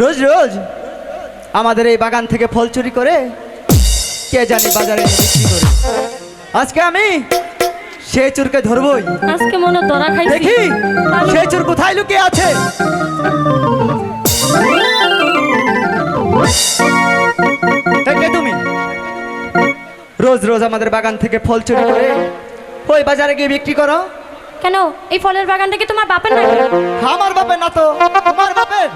রোজ রোজ আমাদের এই বাগান থেকে ফল চুরি করে কে জানি বাজারে এনে বিক্রি করে। আজকে আমি সেই চোরকে ধরবই। আজকে মনে ধরা খাইছি। দেখি সেই চোর কোথায় লুকিয়ে আছে। কে তুমি? রোজ রোজ আমাদের বাগান থেকে ফল চুরি করে ওই বাজারে গিয়ে বিক্রি করো কেন? এই ফলের বাগানটা কি তোমার বাপের নাকি? আমার বাপের না তো, তোমার বাপের।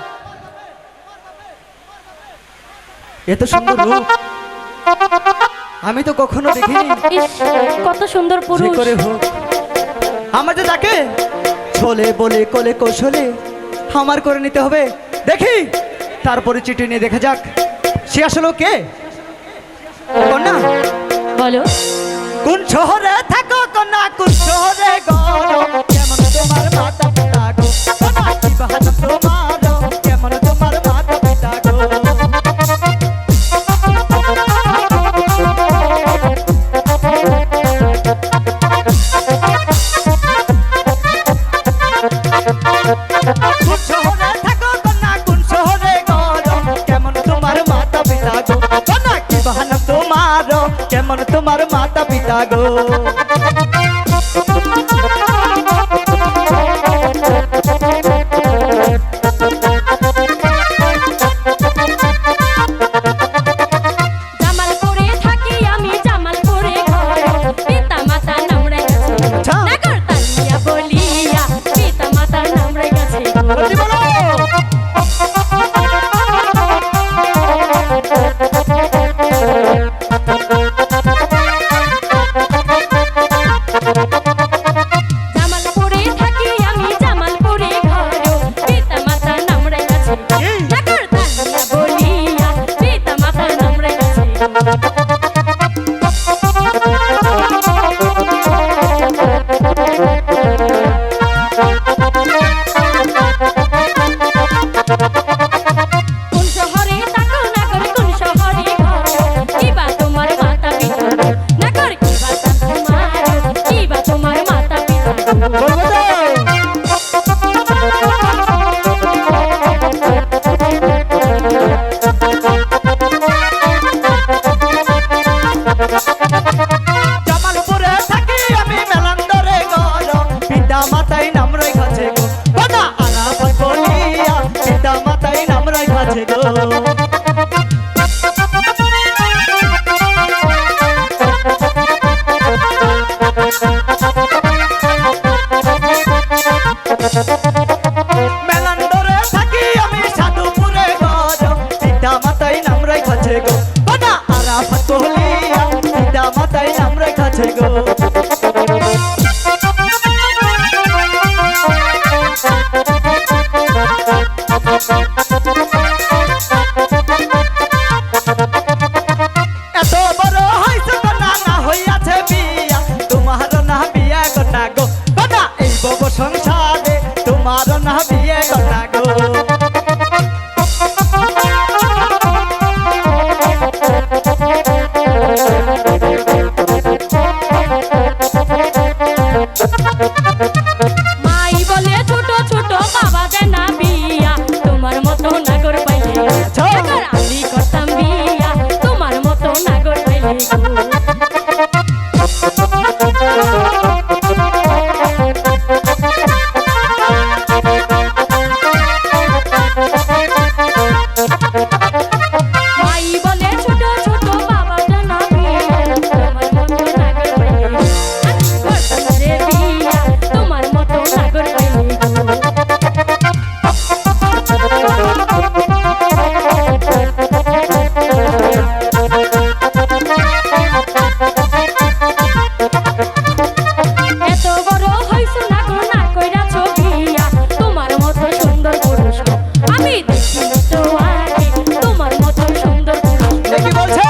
এত সুন্দর রূপ আমি তো কখনো দেখিনি। ইস, কত সুন্দর যে পুরুষ। করে হোক আমার যে তাকে ছলে বলে কোলে কৌশলে আমার করে নিতে হবে। দেখি তারপরে চিঠি নিয়ে দেখা যাক সে আসলে কে। কন্যা বলো, কোন শহরে থাকো কন্যা, কোন শহরে গো, কেমন তোমার মাতা পিতা গো, কন্যা কি বাহাদুর তোমার, কেমন তোমার মাতা পিতা গো। কোন শহরে থাকো কন্যা, কোন শহরে গো, কেমন তোমার মাতা পিতা গো, কন্যা কি বাহাদুর তোমার, কেমন তোমার মাতা পিতা গো। জামালপুরে থাকি আমি, জামালপুরে ঘর, পিতা মাতার নাম রেখেছে নাগরতালিয়া বলিয়া, পিতা মাতার নাম রেখেছে। বলো জামালপুরে থাকি আমি, জামালপুরে ঘর, পিতা মাতার নাম রেখেছে নাগরতালিয়া বলিয়া, পিতা মাতার নাম রেখেছে। কোন শহরে থাকো নাগর, কোন শহরে ঘর, কিবা তোমার মাতা পিতা, নাগর কিবা তোমার, কিবা তোমার মাতা পিতা। বলবো তো? জামালপুরে থাকি আমি, মেলান্দরে ঘর, পিতা মাতাই নাম রেখেছে গো, কন্যা আরাফাত বলিয়া, পিতা মাতাই নাম রেখেছে গো। মেলান্দরে থাকি আমি, সাধুপুরে ঘর, পিতা মাতাই নাম রেখেছে গো, কন্যা আরাফাত বলিয়া, পিতা মাতাই নাম রেখেছে গো। এত বড় হইছো কন্যা, না হইয়াছে বিয়া, তোমার না বিয়া কন্যা গো, কন্যা এই বব সংসারে তোমার না বিয়ে কন্যা গো। মাই বলে ছোট ছোট বাবা দেন না বিয়া, তোমার মতো নাগর পাইলে নাগর আমি করতাম বিয়া, তোমার মতো নাগর পাইলে গো। মাই বলে ছোট ছোট বাবা দেন না বিয়া, তোমার মতো নাগর পাইলে আমি করতাম রে বিয়া, তোমার মতো নাগর পাইলে গো। এত বড় হইছো নাগর, না কইরাছো বিয়া, তোমার মতো সুন্দর পুরুষ আমি দেখিনি তো আগে, তোমার মতো সুন্দর পুরুষ। কি বলছো?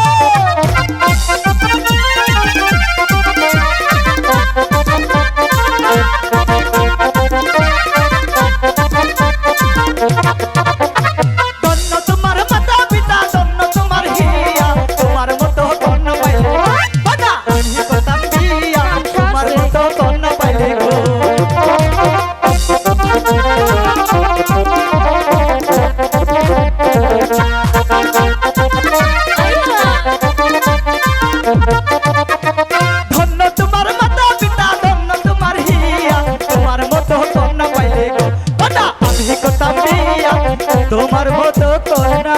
ধন্য তোমার মাতা পিতা, ধন্য তোমার হিয়া, তোমার মতো কন্যা পাইলে, কন্যা আমি করতাম বিয়া, তোমার মতো কন্যা পাইলে গো। তোমার মতো কন্যা